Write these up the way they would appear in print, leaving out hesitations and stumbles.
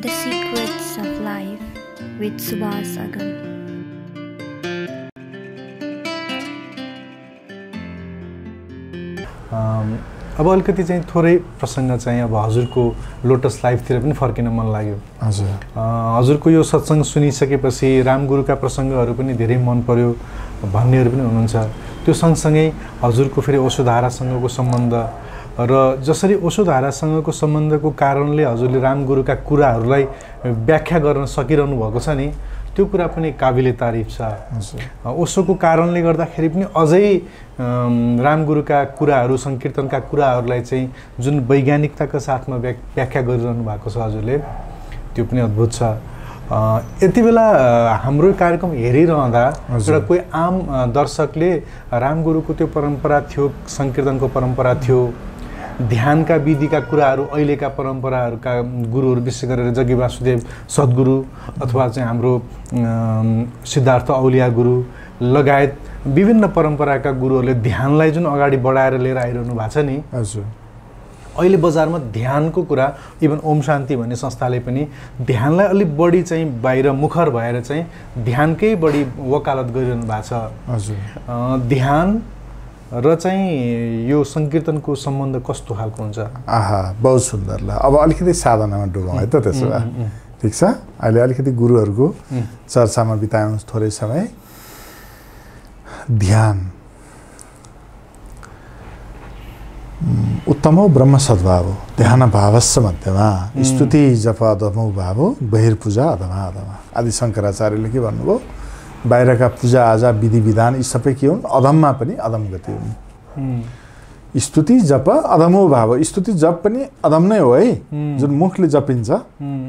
The Secrets of Life with Subhas Agam. अब अलिकति चाहिँ थोरै प्रसङ्ग चाहिँ अब हजुरको लोटस लाइफतिर पनि फर्किन मन लाग्यो। हजुर, हजुरको यो सत्सङ्ग सुनिसकेपछि रामगुरुका प्रसङ्गहरू पनि धेरै मन पर्यो भन्नेहरू पनि हुनुहुन्छ। त्यो सँगसँगै हजुरको फेरि ओशोधारासँगको सम्बन्ध र जसरी ओशोधारासँगको सम्बन्धको कारणले हजुरले रामगुरुका कुराहरूलाई व्याख्या गर्न सकिरहनु भएको छ नि, त्यो कुरा पनि काबिले तारिफ छ। ओशोको कारणले गर्दाखेरि पनि अझै रामगुरुका कुराहरू, सङ्कीर्तनका कुराहरूलाई चाहिँ जुन वैज्ञानिकताका साथमा व्याख्या गरिरहनु भएको छ हजुरले, त्यो पनि अद्भुत छ। यति बेला हाम्रो कार्यक्रम हेरिरहँदा एउटा कोही आम दर्शकले रामगुरुको त्यो परम्परा थियो, सङ्कीर्तनको परम्परा थियो, ध्यानका विधिका कुराहरू अहिलेका परम्पराहरूका गुरुहरू विशेष गरेर जग्गी वासुदेव सद्गुरु अथवा चाहिँ हाम्रो सिद्धार्थ औलिया गुरु लगायत विभिन्न परम्पराका गुरुहरूले ध्यानलाई जुन अगाडि बढाएर लिएर आइरहनु भएको छ नि, हजुर, अहिले बजारमा ध्यानको कुरा इभन ओम शान्ति भन्ने संस्थाले पनि ध्यानलाई अलिक बढी चाहिँ बाहिर मुखर भएर चाहिँ ध्यानकै बढी वकालत गरिरहनु भएको छ। हजुर, ध्यान र चाहिँ यो सङ्कीर्तनको सम्बन्ध कस्तो खालको हुन्छ? आहा, बहुत सुन्दर। ल अब अलिकति साधनामा डुबौँ है त। त्यसो भए ठिक छ, अहिले अलिकति गुरुहरूको चर्चामा बितायौँ थोरै समय। ध्यान उत्तमो ब्रह्म सद्भावो ध्यान भावस्य मध्यमा स्तुति जप अधमो भावो बहिर्पूजा अधमा अधमा आदि शङ्कराचार्यले के भन्नुभयो? बाहिरका पूजा आजा विधि विधान यी सबै के हुन्? अधममा पनि अधम गति हुन्। स्तुति जप अधमो भाव, स्तुति जप पनि अधम नै हो है, जुन मुखले जपिन्छ,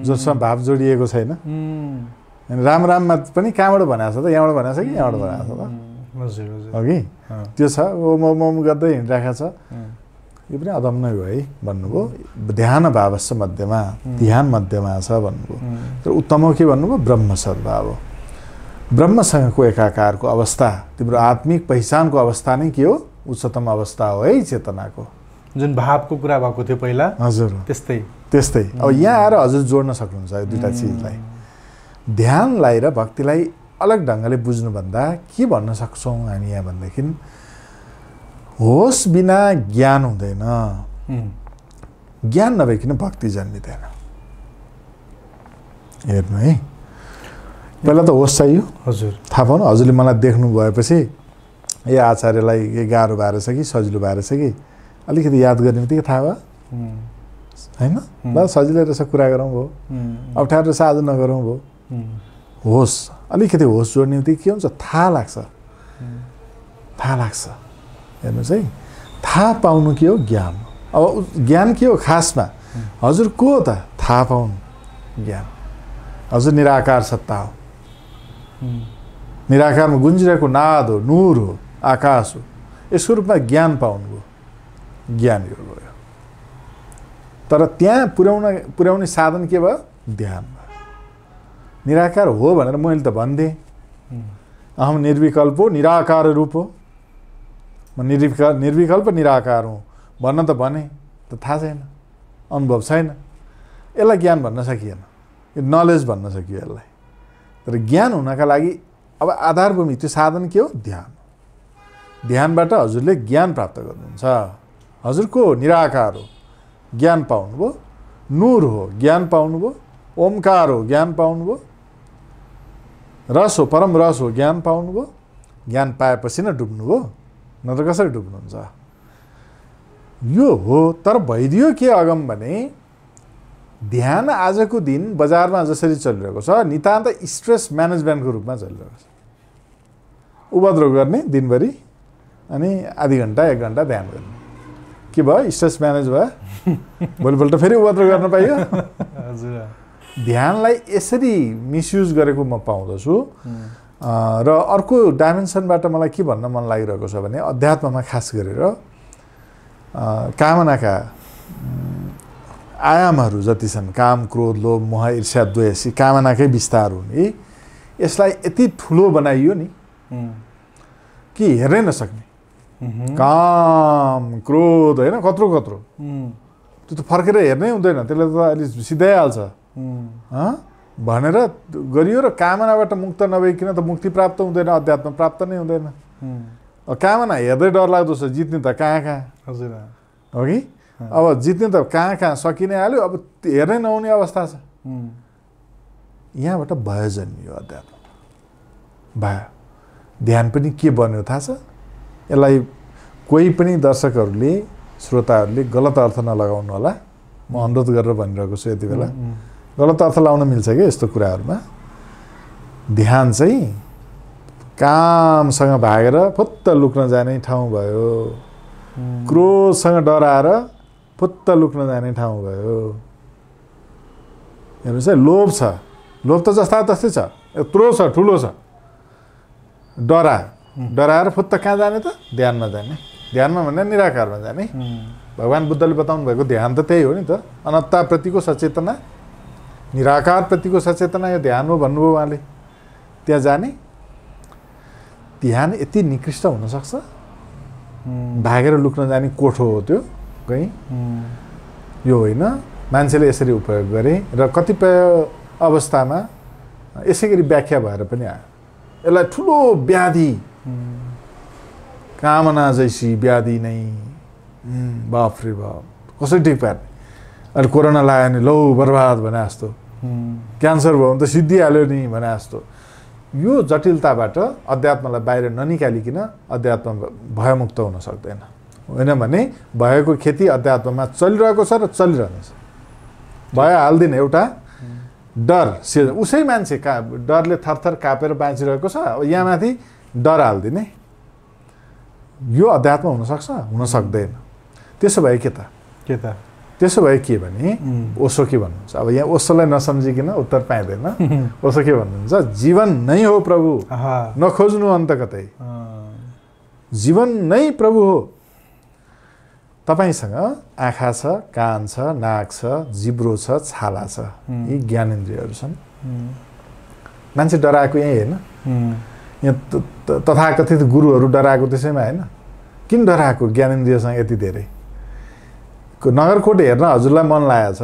जसमा भाव जोडिएको छैन। राम राममा पनि कहाँबाट भनेको छ त? यहाँबाट भनेको छ कि यहाँबाट भनेको छ त? हो कि त्यो छ, ओम ओम ओम गर्दै हिँडिरहेको छ, यो पनि अधम नै हो है भन्नुभयो। ध्यान भावस्य मध्यमा, ध्यान मध्यमा छ भन्नुभयो। तर उत्तम के भन्नुभयो? ब्रह्म सद्भाव, ब्रह्मसँगको एकाकारको अवस्था, तिम्रो आत्मिक पहिचानको अवस्था नै के हो? उच्चतम अवस्था हो है चेतनाको। जुन भावको कुरा भएको थियो पहिला, हजुर, त्यस्तै त्यस्तै। अब यहाँ आएर हजुर जोड्न सक्नुहुन्छ यो दुईवटा चिजलाई। ध्यानलाई र भक्तिलाई अलग ढङ्गले बुझ्नुभन्दा के भन्न सक्छौँ हामी यहाँ भनेदेखि, होस बिना ज्ञान हुँदैन, ज्ञान नभइकन भक्ति जन्मिँदैन। हेर्नु है, पहिला त होस चाहियो। हजुर, थाहा पाउनु, हजुरले मलाई देख्नु भएपछि ए आचार्यलाई के गाह्रो भएर छ कि सजिलो भएर छ कि अलिकति याद गर्ने बित्तिकै थाहा भयो होइन? ल सजिलो रहेछ कुरा गरौँ भयो, अप्ठ्यारो रहेछ आज नगरौँ भयो। होस, अलिकति होस जोड्ने बित्तिकै के हुन्छ? थाहा लाग्छ, थाहा लाग्छ। हेर्नुहोस् है, थाहा पाउनु के हो? ज्ञान। अब ज्ञान के हो खासमा? हजुर को हो त? थाहा पाउनु ज्ञान। हजुर निराकार सत्ता हो, निराकारमा गुन्जिरहेको नाद हो, नूर हो, आकाश हो, यसको रूपमा ज्ञान पाउनुभयो, ज्ञान यो भयो। तर त्यहाँ पुर्याउने साधन के भयो? ध्यान भयो। निराकार हो भनेर मैले त भनिदिएँ, अहम निर्विकल्पो निराकार रूप हो, म निर्विकल्प निराकार हुँ भन्न त भने, त थाहा छैन, अनुभव छैन, यसलाई ज्ञान भन्न सकिएन, यो नलेज भन्न सकियो यसलाई। तर ज्ञान हुनका लागि अब आधारभूमि त्यो साधन के हो? ध्यान। ध्यानबाट हजुरले ज्ञान प्राप्त गर्नुहुन्छ। हजुर को? निराकार हो, ज्ञान पाउनुभयो, नूर हो, ज्ञान पाउनुभयो, ओमकार हो, ज्ञान पाउनुभयो, रस हो, परम रस हो, ज्ञान पाउनुभयो। ज्ञान पाएपछि न डुब्नुभयो, नत्र कसरी डुब्नुहुन्छ? यो हो। तर भइदियो के अगम भने, ध्यान आजको दिन बजारमा जसरी चलिरहेको छ नितान्त स्ट्रेस म्यानेजमेन्टको रूपमा चलिरहेको छ। उपद्रव गर्ने दिनभरि अनि आधी घन्टा 1 घन्टा ध्यान गर्ने, के भयो? स्ट्रेस म्यानेज भयो, भोलिपल्ट फेरि उपद्रव गर्न पाइयो। ध्यानलाई यसरी मिसयुज गरेको म पाउँदछु। र अर्को डाइमेन्सनबाट मलाई के भन्न मन लागिरहेको छ भने, अध्यात्ममा खास गरेर कामनाका आयामहरू जति छन्, काम क्रोध लोभ मोह ईर्ष्या द्वेष, कामनाकै विस्तार हुने, यसलाई यति ठुलो बनाइयो नि कि हेर्नै नसक्ने। काम क्रोध होइन, कत्रो कत्रो, त्यो त फर्केर हेर्नै हुँदैन, त्यसले त अलि सिधाइहाल्छ भनेर गरियो र कामनाबाट मुक्त नभइकन त मुक्ति प्राप्त हुँदैन, अध्यात्म प्राप्त नै हुँदैन। कामना हेर्दै डरलाग्दो छ, जित्ने त कहाँ हजुर हो कि? अब जित्ने त कहाँ सकिनै हाल्यो, अब हेर्नै नहुने अवस्था छ। यहाँबाट भयो जन्मियो अध्यात्म, भयो। ध्यान पनि के बन्यो थाहा छ? यसलाई कोही पनि दर्शकहरूले, श्रोताहरूले गलत अर्थ नलगाउनु होला, म अनुरोध गरेर भनिरहेको छु यति बेला। गलत अर्थ लाउन मिल्छ क्या यस्तो कुराहरूमा। ध्यान चाहिँ कामसँग भागेर फुत्त लुक्न जाने ठाउँ भयो, क्रोधसँग डराएर फुत्त लुक्न जाने ठाउँ भयो। हेर्नुहोस् है, लोभ छ, लोभ त जस्ता तस्तै छ, यत्रो छ, ठुलो छ। डराएर फुत्त कहाँ जाने त? ध्यानमा जाने। ध्यानमा भन्दा निराकारमा जाने। भगवान् बुद्धले बताउनु भएको ध्यान त त्यही हो नि त। अनत्ताप्रतिको सचेतना, निराकारप्रतिको सचेतना यो ध्यान हो भन्नुभयो उहाँले। त्यहाँ जाने। ध्यान यति निकृष्ट हुनसक्छ? भागेर लुक्न जाने कोठो हो त्यो कहीँ? यो होइन। मान्छेले यसरी उपयोग गरे र कतिपय अवस्थामा यसै गरी व्याख्या भएर पनि आयो। यसलाई ठुलो व्याधि, कामना जैसी व्याधि नै, बाफ रे बाप, कसरी ठिक पार्ने? अनि कोरोना लाग्यो नि लौ बर्बाद भने जस्तो, क्यान्सर भयो भने त सिद्धिहाल्यो नि भने जस्तो। यो जटिलताबाट अध्यात्मलाई बाहिर ननिकालिकन अध्यात्म भयमुक्त हुन सक्दैन। होइन भने भएको खेती अध्यात्ममा चलिरहेको छ र चलिरहनेछ। भय हाल्दिन एउटा डर, उसै मान्छे डरले थरथर कापेर बाँचिरहेको छ, अब यहाँ माथि डर हाल्दिने। यो अध्यात्म हुनसक्छ? हुन सक्दैन। त्यसो भए के त? त्यसो भए के भने ओशो के भन्नुहुन्छ? अब यहाँ ओशोलाई नसम्झिकन उत्तर पाइँदैन। ओशो के भन्नुहुन्छ? जीवन नै हो प्रभु, नखोज्नु अन्त कतै। जीवन नै प्रभु हो। तपाईसँग आँखा छ, कान छ, नाक छ, जिब्रो छ, छाला छ, यी ज्ञानेन्द्रियहरू छन्। मान्छे डराएको यही होइन? यहाँ तथाकथित गुरुहरू डराएको त्यसैमा होइन? किन डराएको ज्ञानेन्द्रियसँग यति धेरै? नगरकोट हेर्न हजुरलाई मन लागेको छ,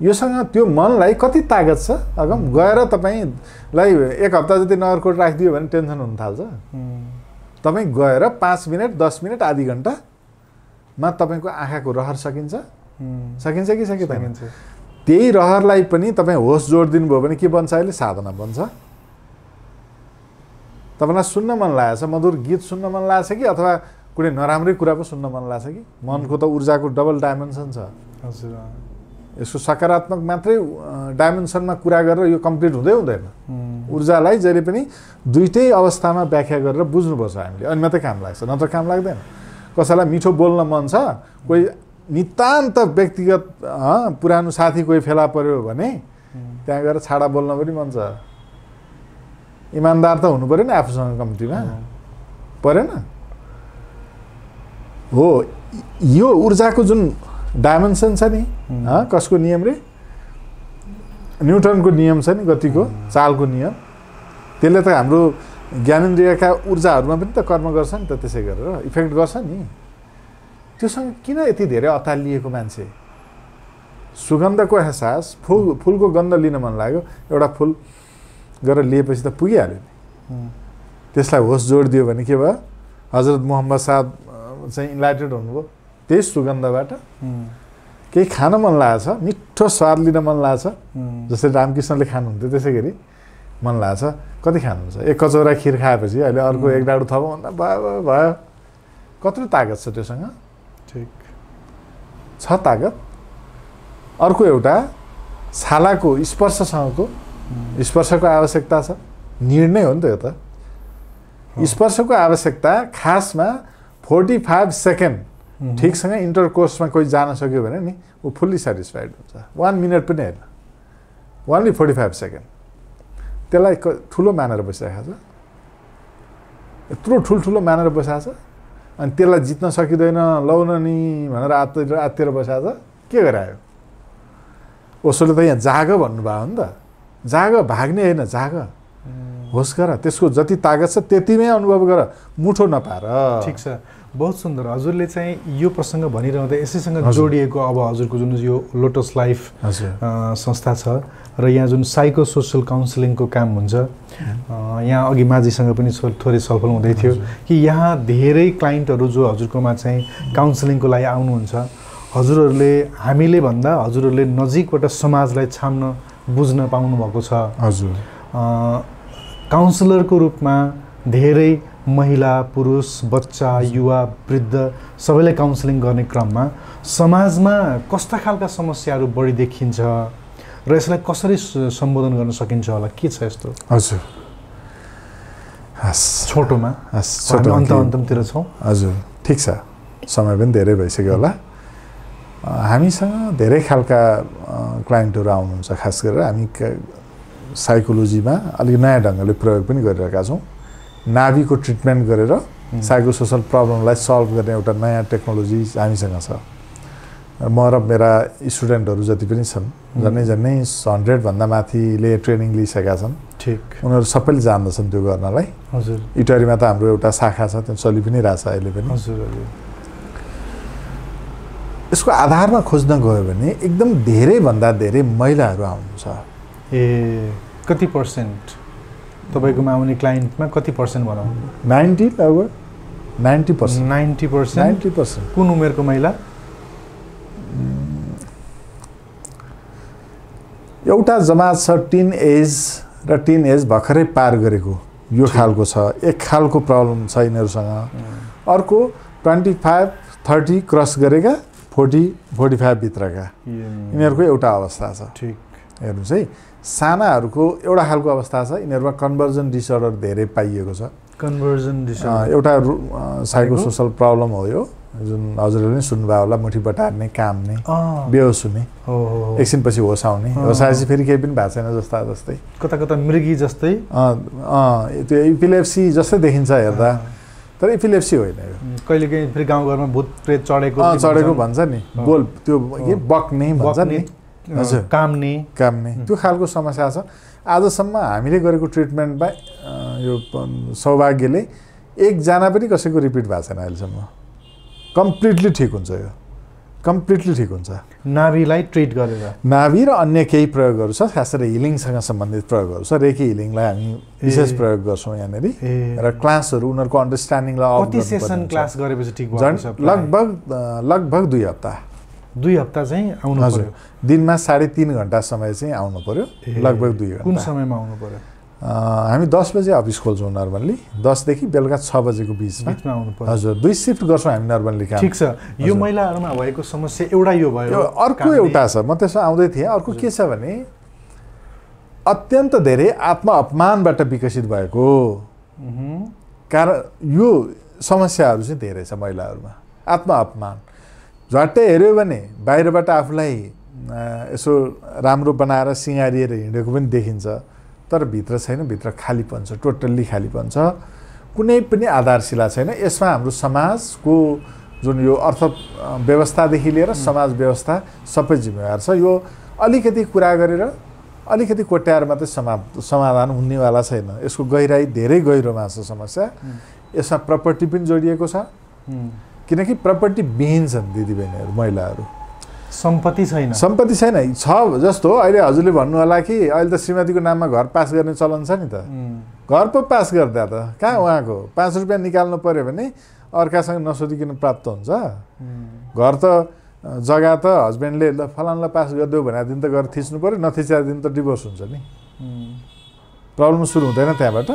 योसँग त्यो मनलाई कति तागत छ? अगम गएर तपाईँलाई 1 हप्ता जति नगरकोट राखिदियो भने टेन्सन हुन थाल्छ। तपाईँ गएर 5 मिनट, 10 मिनट, आधी घन्टामा तपाईँको आँखाको रहर सकिन्छ? सकिन्छ कि सकिँदैन? त्यही रहरलाई पनि तपाईँ होस जोड दिनुभयो भने के बन्छ? अहिले साधना बन्छ। तपाईँलाई सुन्न मन लागेको छ, मधुर गीत सुन्न मन लागेको छ कि अथवा कुनै नराम्रै कुरा पो सुन्न मन लाग्छ कि? मनको त ऊर्जाको डबल डाइमेन्सन छ। हजुर। यसको सकारात्मक मात्रै डाइमेन्सनमा कुरा गरेर यो कम्प्लिट हुँदै हुँदैन। ऊर्जालाई जहिले पनि दुईटै अवस्थामा व्याख्या गरेर बुझ्नुपर्छ हामीले, अनि मात्रै काम लाग्छ, नत्र काम लाग्दैन। कसैलाई मिठो बोल्न मन छ, कोही नितान्त व्यक्तिगत पुरानो साथी कोही फेला पर्यो भने त्यहाँ गएर छाडा बोल्न पनि मन छ। इमान्दार त हुनु पऱ्यो नि आफूसँग कम्तीमा, परेन? हो, यो ऊर्जाको जुन डाइमेन्सन छ नि, कसको नियम रे? न्युटनको नियम छ नि, गतिको चालको नियम। त्यसले त हाम्रो ज्ञानेन्द्रियका ऊर्जाहरूमा पनि त कर्म गर्छ नि त, त्यसै गरेर इफेक्ट गर्छ नि। त्योसँग किन यति धेरै अतालिएको मान्छे? सुगन्धको एहसास, फुलको गन्ध लिन मन लाग्यो, एउटा फुल गरेर लिएपछि त पुगिहाल्यो नि। त्यसलाई होस जोड दियो भने के भयो? हजरत मोहम्मद साहब चाहिँ इन्लाइटेड हुनुभयो त्यही सुगन्धबाट। केही खान मन लागेको छ, मिठो स्वाद लिन मन लागेको छ, जस्तै रामकृष्णले खानुहुन्थ्यो त्यसै गरी मन लागेको छ। कति खानुहुन्छ? 1 कचौरा खिर खाएपछि अहिले अर्को 1 डाडु थप भन्दा भयो। कत्रो तागत छ त्योसँग? ठिक छ तागत। अर्को एउटा छालाको स्पर्शसँगको, स्पर्शको आवश्यकता छ। निर्णय हो नि त यो त। स्पर्शको आवश्यकता खासमा 45 सेकेन्ड ठिकसँग इन्टरकोर्समा कोही जान सक्यो भने नि ऊ फुल्ली सेटिस्फाइड हुन्छ। 1 मिनट पनि होइन, ओन्ली 45 सेकेन्ड। त्यसलाई ठुलो मानेर बसिरहेको छ, यत्रो ठुल्ठुलो मानेर बसिरहेको छ, अनि त्यसलाई जित्न सकिँदैन, लौन नि भनेर आत्तिर बसिरहेको छ। के गरायो? ओशोले त यहाँ जाग भन्नुभयो नि त। जाग, भाग्ने होइन, जाग, होस गर। त्यसको जति तागत छ त्यतिमै अनुभव गर, मुठो नपार। ठिक छ। बहुत सुन्दर। हजुरले चाहिँ यो प्रसङ्ग भनिरहँदा यसैसँग जोडिएको अब हजुरको जुन यो लोटस लाइफ संस्था छ र यहाँ जुन साइको सोसल काउन्सिलिङको काम हुन्छ, यहाँ अघि माझीसँग पनि थोरै छलफल हुँदै थियो कि यहाँ धेरै क्लाइन्टहरू जो हजुरकोमा चाहिँ काउन्सिलिङको लागि आउनुहुन्छ, हजुरहरूले हामीले भन्दा हजुरहरूले नजिकबाट समाजलाई छाम्न बुझ्न पाउनुभएको छ। हजुर, काउन्सिलरको रूपमा धेरै महिला, पुरुष, बच्चा, युवा, वृद्ध सबैलाई काउन्सिलिङ गर्ने क्रममा समाजमा कस्ता खालका समस्याहरू बढी देखिन्छ र यसलाई कसरी सम्बोधन गर्न सकिन्छ होला, के छ यस्तो? हजुर, छोटोमा अन्ततिर छौँ। हजुर, ठिक छ, समय पनि धेरै भइसक्यो होला। हामीसँग धेरै खालका क्लाइन्टहरू आउनुहुन्छ। खास गरेर हामी साइकोलोजीमा अलिक नयाँ ढङ्गले प्रयोग पनि गरिरहेका छौँ। नाभीको ट्रिटमेन्ट गरेर साइको सोसल प्रब्लमलाई सल्भ गर्ने एउटा नयाँ टेक्नोलोजी हामीसँग छ। म र मेरा स्टुडेन्टहरू जति पनि छन्, झन्डै 100 भन्दा माथिले ट्रेनिङ लिइसकेका छन्। ठिक, उनीहरू सबैले जान्दछन् त्यो गर्नलाई। हजुर, इटरीमा त हाम्रो एउटा शाखा छ, त्यो चलि पनि रहेछ अहिले पनि। हजुर हजुर। यसको आधारमा खोज्न गयो भने एकदम धेरैभन्दा धेरै महिलाहरू आउनुहुन्छ। कति पर्सेन्ट तपाईँकोमा आउने क्लाइन्टमा कति पर्सेन्ट भनौँ? 90 लगभग 90%। 90%? कुन उमेरको महिला? एउटा जमात छ टिन एज र टिन एज भर्खरै पार गरेको, यो खालको छ। एक खालको प्रब्लम छ यिनीहरूसँग। अर्को 25-30 क्रस गरेका 40-45 भित्रका, यिनीहरूको एउटा अवस्था छ। ठिक, हेर्नुहोस् है, सानाहरूको एउटा खालको अवस्था छ। यिनीहरूमा कन्भर्जन डिसअर्डर धेरै पाइएको छ। कन्भर्जन डिसअर्डर एउटा साइको सोसल प्रब्लम हो यो, जुन हजुरले पनि सुन्नुभयो होला। मुठी बटार्ने, काम्ने, बेहोस हुने, एकछिनपछि होस आउने, होस आएपछि फेरि केही पनि भएको छैन जस्ता जस्तै, कता कता मृगी जस्तै। त्यो इपिलेप्सी जस्तै देखिन्छ हेर्दा, तर इपिलेप्सी होइन यो। कहिलेकाहीँ फेरि गाउँघरमा भूत प्रेत चढेको भन्छ नि, बोल त्यो बक्ने भन्छ नि, हजुर, काम्ने त्यो खालको समस्या छ। आजसम्म हामीले गरेको ट्रिटमेन्टमा यो सौभाग्यले एकजना पनि कसैको रिपिट भएको छैन अहिलेसम्म। कम्प्लिटली ठिक हुन्छ यो, कम्प्लिटली ठिक हुन्छ। नाभीलाई ट्रिट गरेर, नाभी र अन्य केही प्रयोगहरू छ, खास गरी हिलिङसँग सम्बन्धित प्रयोगहरू छ। रेकी हिलिङलाई हामी विशेष प्रयोग गर्छौँ यहाँनिर। र क्लासहरू उनीहरूको अन्डरस्ट्यान्डिङलाई कति सेसन क्लास गरेपछि ठिक हुन्छ? लगभग 2 हप्ता। 2 हप्ता चाहिँ आउनु पर्यो। दिनमा 3.5 घण्टा समय चाहिँ आउनु पर्यो, लगभग 2 घण्टा। कुन समयमा आउनु पर्यो? हामी 10 बजे अफिस खोल्छौँ नर्मल्ली, 10 देखि बेलुका 6 बजेको बिचमा आउनु पर्यो। हजुर, 2 शिफ्ट गर्छौँ हामी नर्मल्ली काम। ठिक छ, यो महिलाहरूमा भएको समस्या एउटा यो भयो। अर्को एउटा छ, म त्यसमा आउँदै थिएँ। अर्को के छ भने अत्यन्त धेरै आत्म अपमानबाट विकसित भएको कारण यो समस्याहरू चाहिँ धेरै छ महिलाहरूमा। आत्म अपमान, झट्टै हेऱ्यो भने बाहिरबाट आफूलाई यसो राम्रो बनाएर सिँगारिएर हिँडेको पनि देखिन्छ, तर भित्र छैन, भित्र खालीपन छ, टोटल्ली खालीपन छ, कुनै पनि आधारशिला छैन। यसमा हाम्रो समाजको जुन यो अर्थ व्यवस्थादेखि लिएर समाज व्यवस्था सबै जिम्मेवार छ। यो अलिकति कुरा गरेर अलिकति कोट्याएर मात्रै समाधान हुनेवाला छैन। यसको गहिराई धेरै गहिरोमा छ समस्या। यसमा प्रपर्टी पनि जोडिएको छ, किनकि प्रपर्टी विहीन छन् दिदीबहिनीहरू, महिलाहरू। सम्पत्ति छैन छ जस्तो अहिले हजुरले भन्नु होला कि अहिले त श्रीमतीको नाममा घर पास गर्ने चलन छ नि त। घर पो पास गर्दा त कहाँ उहाँको 5 रुपियाँ निकाल्नु पर्यो भने अर्कासँग नसोधिकन प्राप्त हुन्छ। घर त जग्गा त हस्बेन्डले ल फलानलाई पास गरिदेऊ भने दिन त गरेर थिच्नु पर्यो, नथिचा दिन त डिभोर्स हुन्छ नि, प्रब्लम सुरु हुँदैन त्यहाँबाट।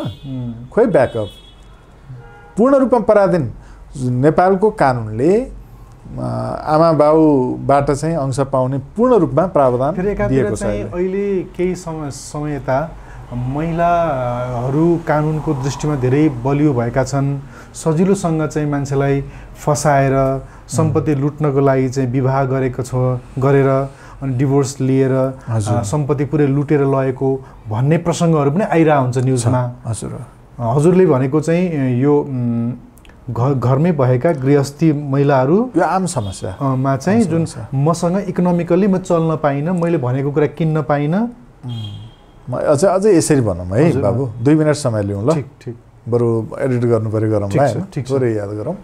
खोइ ब्याकअप पूर्ण रूपमा पराधीन नेपालको कानुनले आमा बाउबाट चाहिँ अंश पाउने पूर्ण रूपमा प्रावधान दिएको छ। अहिले केही समय यता महिलाहरू कानुनको दृष्टिमा धेरै बलियो भएका छन्। सजिलोसँग चाहिँ मान्छेलाई फसाएर सम्पत्ति लुट्नको लागि चाहिँ विवाह गरेर अनि डिभोर्स लिएर सम्पत्ति पुरै लुटेर लगेको भन्ने प्रसङ्गहरू पनि आइरहेको हुन्छ न्युजमा। हजुरले भनेको चाहिँ यो घरमै भएका गृहस्थी महिलाहरू यो आम समस्या मा चाहिँ जुन मसँग इकोनोमिकली म चल्न पाइनँ, मैले भनेको कुरा किन्न पाइनँ। अझै यसरी भनौँ है बाबु, 2 मिनट समय लिउँ ल। ठिक, बरु एडिट गर्नु पर्यो, गरौँला, थोरै याद गरौँ।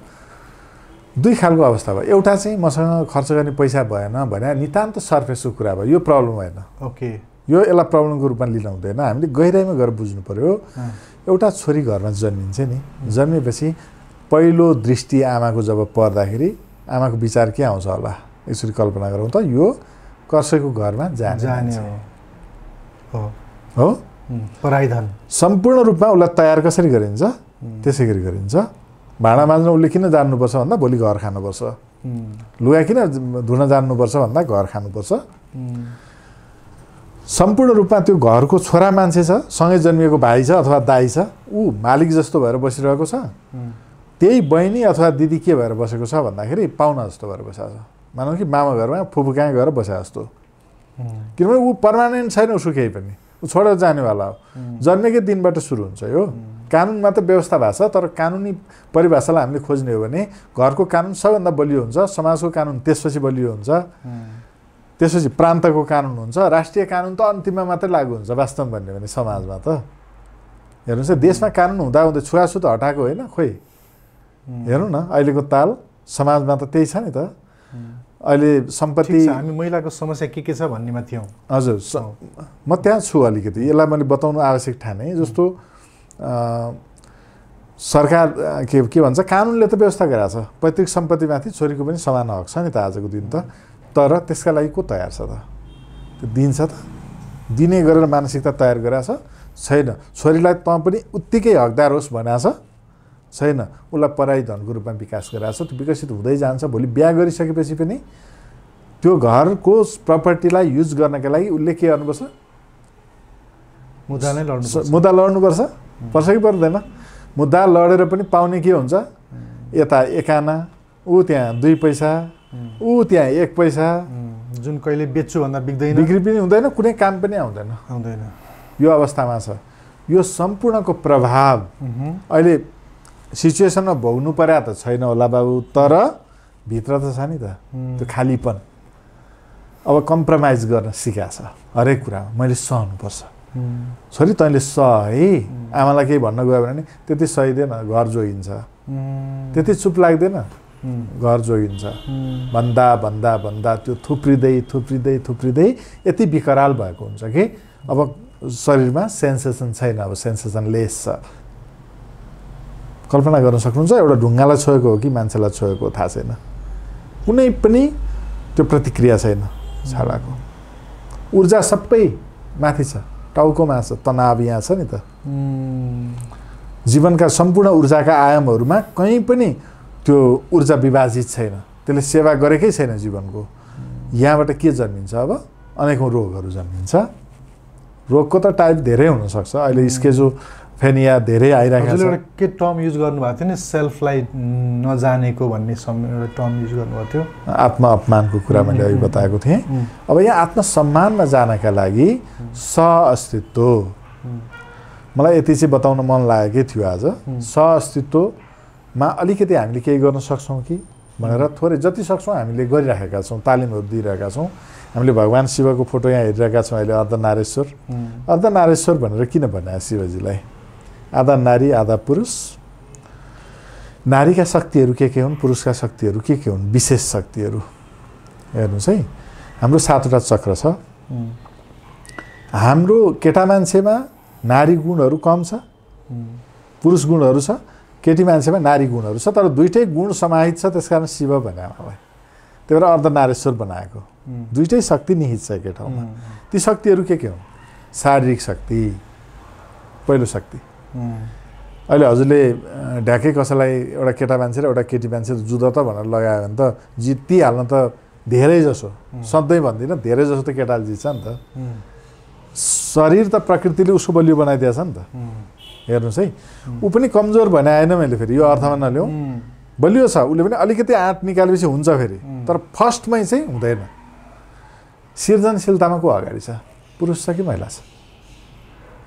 दुई खालको अवस्था भयो। एउटा चाहिँ मसँग खर्च गर्ने पैसा भएन भने नितान्त सर्फेसको कुरा भयो, यो प्रब्लम होइन। ओके, यो यसलाई प्रब्लमको रूपमा लिन हुँदैन, हामीले गहिराइमा गएर बुझ्नु पर्यो। एउटा छोरी घरमा जन्मिन्छ नि, जन्मेपछि पहिलो दृष्टि आमाको जब पर्दाखेरि आमाको विचार के आउँछ होला, यसरी कल्पना गरौँ त, यो कसैको घरमा जाने हो, पराइधन। सम्पूर्ण रूपमा उसलाई तयार कसरी गरिन्छ, त्यसै गरी गरिन्छ। भाँडा माझ्न उसले किन जान्नुपर्छ भन्दा भोलि घर खानुपर्छ, लुगा किन धुन जान्नुपर्छ भन्दा घर खानुपर्छ। सम्पूर्ण रूपमा त्यो घरको छोरा मान्छे छ, सँगै जन्मिएको भाइ छ अथवा दाइ छ, ऊ मालिक जस्तो भएर बसिरहेको छ। त्यही बहिनी अथवा दिदी के भएर बसेको छ भन्दाखेरि पाहुना जस्तो भएर बसेको छ, मानौँ कि मामा घरमा फुपू कहाँ गएर बसे जस्तो। किनभने ऊ पर्मानेन्ट छैन, उसको केही पनि, ऊ छोडेर जानेवाला हो। जन्मेकै दिनबाट सुरु हुन्छ यो। कानुनमा त व्यवस्था भएको छ, तर कानुनी परिभाषालाई हामीले खोज्ने हो भने घरको कानुन सबैभन्दा बलियो हुन्छ, समाजको कानुन त्यसपछि बलियो हुन्छ, त्यसपछि प्रान्तको कानुन हुन्छ, राष्ट्रिय कानुन त अन्तिममा मात्रै लागू हुन्छ वास्तवमा भन्यो भने समाजमा। त हेर्नुहोस्, देशमा कानुन हुँदाहुँदै छुवाछुत हटाएको होइन, खोइ हेर्नु न अहिलेको ताल समाजमा त त्यही छ नि त। अहिले सम्पत्ति, हामी महिलाको समस्या के छ भन्नेमा थियौँ। हजुर, म त्यहाँ छु अलिकति, यसलाई मैले बताउनु आवश्यक ठाने। जस्तो सरकार के भन्छ, कानुनले त व्यवस्था गरेको छ, पैतृक सम्पत्तिमाथि छोरीको पनि समान हक छ नि त आजको दिन त। तर त्यसका लागि को तयार छ त? त्यो दिन्छ त? दिने गरेर मानसिकता तयार गरेको छैन। छोरीलाई तँ पनि उत्तिकै हकदार होस् भनेको छैन। उसलाई पराई धनको रूपमा विकास गरेको छ, त्यो विकसित हुँदै जान्छ। भोलि बिहा गरिसकेपछि पनि त्यो घरको प्रपर्टीलाई युज गर्नका लागि उसले के गर्नुपर्छ? मुद्दा लड्नुपर्छ। पर्छ कि पर्दैन? मुद्दा लडेर पनि पाउने के हुन्छ? यता 1 आना, ऊ त्यहाँ 2 पैसा, ऊ त्यहाँ 1 पैसा, जुन कहिले बेच्छु भन्दा बिक्दैन, बिक्री पनि हुँदैन, कुनै काम पनि आउँदैन। यो अवस्थामा छ। यो सम्पूर्णको प्रभाव अहिले सिचुएसनमा भोग्नु पर्या त छैन होला बाबु, तर भित्र त छ नि त त्यो खालीपन। अब कम्प्रोमाइज गर्न सिकाएको छ हरेक कुरामा, मैले सहनुपर्छ। छोरी तैँले सह है, आमालाई केही भन्न गयो भने त्यति सहिँदैन, घर जोगिन्छ। त्यति चुप लाग्दैन, घर जोगिन्छ। भन्दा भन्दा भन्दा त्यो थुप्रिँदै यति विकराल भएको हुन्छ कि अब शरीरमा सेन्सेसन छैन, अब सेन्सेसन लेस छ। कल्पना गर्न सक्नुहुन्छ, एउटा ढुङ्गालाई छोएको हो कि मान्छेलाई छोएको हो थाहा छैन, कुनै पनि त्यो प्रतिक्रिया छैन। छालाको ऊर्जा सबै माथि छ, टाउकोमा छ, तनाव यहाँ छ नि त। जीवनका सम्पूर्ण ऊर्जाका आयामहरूमा कहीँ पनि त्यो ऊर्जा विभाजित छैन, त्यसले सेवा गरेकै छैन जीवनको। यहाँबाट के जन्मिन्छ? अब अनेकौँ रोगहरू जन्मिन्छ। रोगको त टाइप धेरै हुनसक्छ। अहिले स्किजोफ्रेनिया धेरै आइरहेको छ। एउटा के टर्म युज गर्नुभएको थियो नि, सेल्फलाई नजानेको भन्ने एउटा टर्म युज गर्नुभएको थियो, आत्मा अपमानको कुरा मैले अघि बताएको थिएँ। अब यहाँ आत्मसम्मानमा जानका लागि सह-अस्तित्व, मलाई यति चाहिँ बताउन मन लागेकै थियो आज। सह-अस्तित्वमा अलिकति हामीले केही गर्न सक्छौँ कि भनेर थोरै जति सक्छौँ हामीले गरिराखेका छौँ, तालिमहरू दिइरहेका छौँ। हामीले भगवान शिवको फोटो यहाँ हेरिरहेका छौँ अहिले, अर्धनारेश्वर। अर्धनारेश्वर भनेर किन भने शिवजीलाई? आधा नारी आधा पुरुष। नारीका शक्तिहरू के हुन्, पुरुषका शक्तिहरू के हुन्? विशेष शक्तिहरू। हेर्नुहोस् है, हाम्रो 7वटा चक्र छ। हाम्रो केटा मान्छेमा नारी गुणहरू कम छ, पुरुष गुणहरू छ। केटी मान्छेमा नारी गुणहरू छ, तर दुईटै गुण समाहित छ, त्यसकारण शिव भने मलाई। त्यही भएर अर्धनारेश्वर बनाएको। दुईटै शक्ति निहित छ एकै ठाउँमा। ती शक्तिहरू के हुन्? शारीरिक शक्ति, पहिलो शक्ति। अहिले हजुरले ढ्याकै कसैलाई एउटा केटा मान्छे र एउटा केटी मान्छे जुदा त भनेर लगायो भने त जितिहाल्न त धेरै जसो, सधैँ भन्दिनँ धेरै जसो त केटाले जित्छ नि त। शरीर त प्रकृतिले उसको बलियो बनाइदिएछ नि त। हेर्नुहोस् है, ऊ पनि कमजोर भने आएन मैले, फेरि यो अर्थमा नल्याउँ। बलियो छ, उसले पनि अलिकति आँट निकालेपछि हुन्छ फेरि, तर फर्स्टमै चाहिँ हुँदैन। सृजनशीलतामा को अगाडि छ? पुरुष छ कि महिला छ?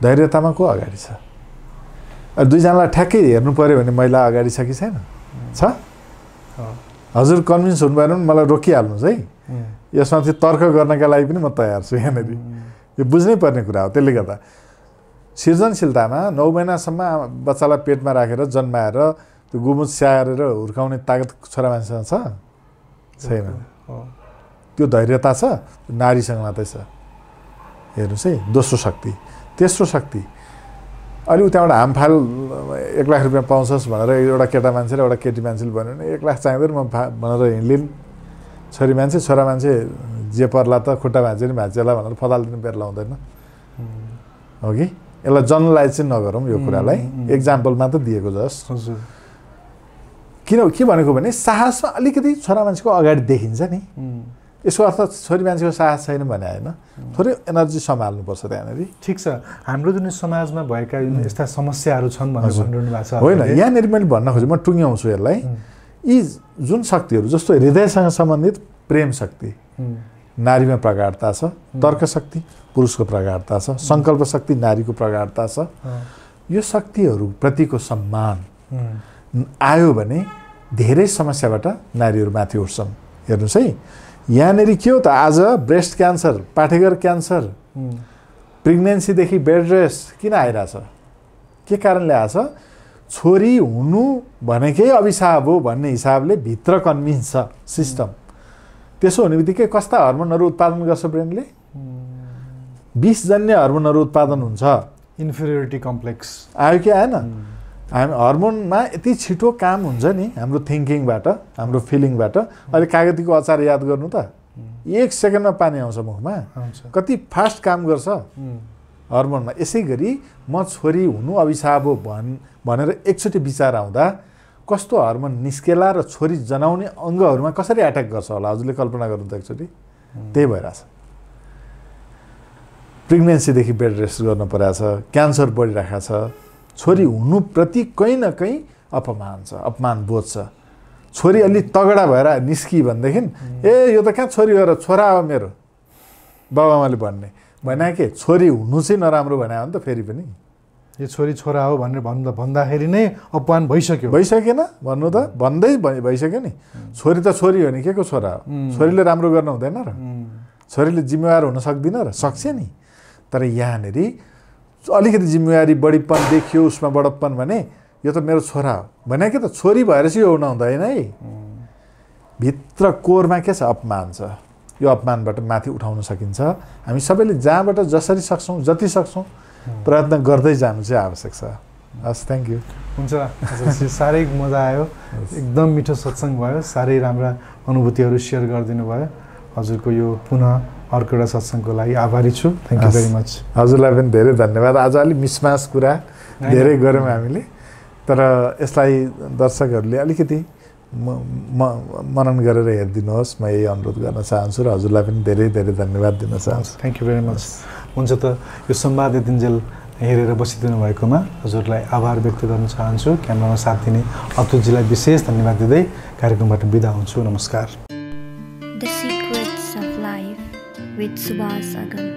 धैर्यतामा को अगाडि छ? दुईजनालाई ठ्याक्कै हेर्नु पऱ्यो भने महिला अगाडि छ कि छैन? छ? हजुर कन्भिन्स हुनुभएन भने मलाई रोकिहाल्नुहोस् है। यसमाथि तर्क गर्नका लागि पनि म तयार छु यहाँनिर। यो बुझ्नै पर्ने कुरा हो। त्यसले गर्दा सृजनशीलतामा 9 महिनासम्म बच्चालाई पेटमा राखेर जन्माएर त्यो गुमुच स्याहारेर हुर्काउने तागत छोरा मान्छेसँग छ छैन त्यो धैर्यता छ नारीसँग मात्रै छ हेर्नुहोस् है दोस्रो शक्ति तेस्रो शक्ति अलि त्यहाँबाट हामफाल 1 लाख रुपियाँ पाउँछस् भनेर एउटा केटा मान्छे र एउटा केटी मान्छेले भन्यो भने 1 लाख चाहिँदैन म भनेर हिँड्लिन् छोरी मान्छे छोरा मान्छे जे पर्ला त खुट्टा भाँच्यो नि भाँच्योला भनेर फदालिदिनु बेर लाउँदैन हो कि यसलाई जनरलाइज चाहिँ नगरौँ यो कुरालाई एक्जाम्पल मात्र दिएको जस्ट किन के भनेको भने साहसमा अलिकति छोरा मान्छेको अगाडि देखिन्छ नि यसको अर्थ छोरी मान्छेको साहस छैन भने होइन थोरै एनर्जी सम्हाल्नुपर्छ त्यहाँनिर ठिक छ हाम्रो जुन समाजमा भएका यस्ता समस्याहरू छन् भनेर भनिरहनु भएको छ होइन यहाँनिर मैले भन्न खोजेँ म टुङ्ग्याउँछु यसलाई यी जुन शक्तिहरू जस्तो हृदयसँग सम्बन्धित प्रेम शक्ति नारीमा प्रगाढता छ तर्क शक्ति पुरुषको प्रगाढता छ सङ्कल्प शक्ति नारीको प्रगाढता छ यो शक्तिहरू प्रतिको सम्मान आयो भने धेरै समस्याबाट नारीहरू माथि उठ्छन् हेर्नुहोस् है यहाँनिर के हो त आज ब्रेस्ट क्यान्सर पाठेघर क्यान्सर प्रेग्नेन्सीदेखि बेड रेस्ट किन आइरहेछ के कारणले आएछ छोरी हुनु भनेकै अभिशाप हो भन्ने हिसाबले भित्र कन्भिन्स छ सिस्टम त्यसो हुने बित्तिकै कस्ता हर्मोनहरू उत्पादन गर्छ ब्रेनले विषजन्य हर्मोनहरू उत्पादन हुन्छ इन्फेरियोरिटी कम्प्लेक्स आयो कि आएन हामी हर्मोनमा यति छिटो काम हुन्छ नि हाम्रो थिङ्किङबाट हाम्रो फिलिङबाट अहिले कागतीको अचार याद गर्नु त 1 सेकेन्डमा पानी आउँछ मुखमा कति फास्ट काम गर्छ हर्मोनमा यसै गरी म छोरी हुनु अभिशाप हो भनेर एकचोटि विचार आउँदा कस्तो हर्मोन निस्केला र छोरी जनाउने अङ्गहरूमा कसरी एट्याक गर्छ होला हजुरले कल्पना गर्नु त एकचोटि त्यही भइरहेछ प्रेग्नेन्सीदेखि बेड रेस्ट गर्न परेको छ क्यान्सर बढिरहेको छ छोरी हुनुप्रति कहीँ न कहीँ अपमान छ अपमान बोध छ छोरी अलि तगडा भएर निस्की भनेदेखि ए यो त कहाँ छोरी हो र छोरा हो मेरो बाबाआमाले भने के छोरी हुनु चाहिँ नराम्रो भने हो नि त फेरि पनि यो छोरी छोरा हो भनेर भन्दाखेरि नै अपमान भइसकेन भन्नु त भन्दै भइसक्यो नि छोरी त छोरी हो नि के को छोरा हो छोरीले राम्रो गर्न हुँदैन र छोरीले जिम्मेवार हुन सक्दिन र सक्छ नि तर यहाँनिर अलिकति जिम्मेवारी बढीपन देखियो उसमा बडप्पन भने यो त मेरो छोरा हो भने के त छोरी भएर चाहिँ यो हुन हुँदैन है भित्र कोरमा के छ अपमान छ यो अपमानबाट माथि उठाउन सकिन्छ हामी सबैले जहाँबाट जसरी सक्छौँ जति सक्छौँ प्रयत्न गर्दै जानु चाहिँ आवश्यक छ हस् थ्याङ्क यू हुन्छ साह्रै मजा आयो एकदम मिठो सत्सङ्ग भयो साह्रै राम्रा अनुभूतिहरू सेयर गरिदिनु भयो हजुरको यो पुनः अर्को एउटा सत्सङ्गको लागि आभारी छु थ्याङ्क यू भेरी मच हजुरलाई पनि धेरै धन्यवाद आज अलिक मिसमास कुरा धेरै गऱ्यौँ हामीले तर यसलाई दर्शकहरूले अलिकति मनन गरेर हेरिदिनुहोस् म यही अनुरोध गर्न चाहन्छु र हजुरलाई पनि धेरै धेरै धन्यवाद दिन चाहन्छु थ्याङ्क यू भेरी मच हुन्छ त यो संवाद यतिन्जेल हेरेर बसिदिनु भएकोमा हजुरलाई आभार व्यक्त गर्न चाहन्छु क्यामेरामा साथ दिने अतुलजीलाई विशेष धन्यवाद दिँदै कार्यक्रमबाट बिदा हुन्छु नमस्कार The Secrets of Life with Subhas Agam.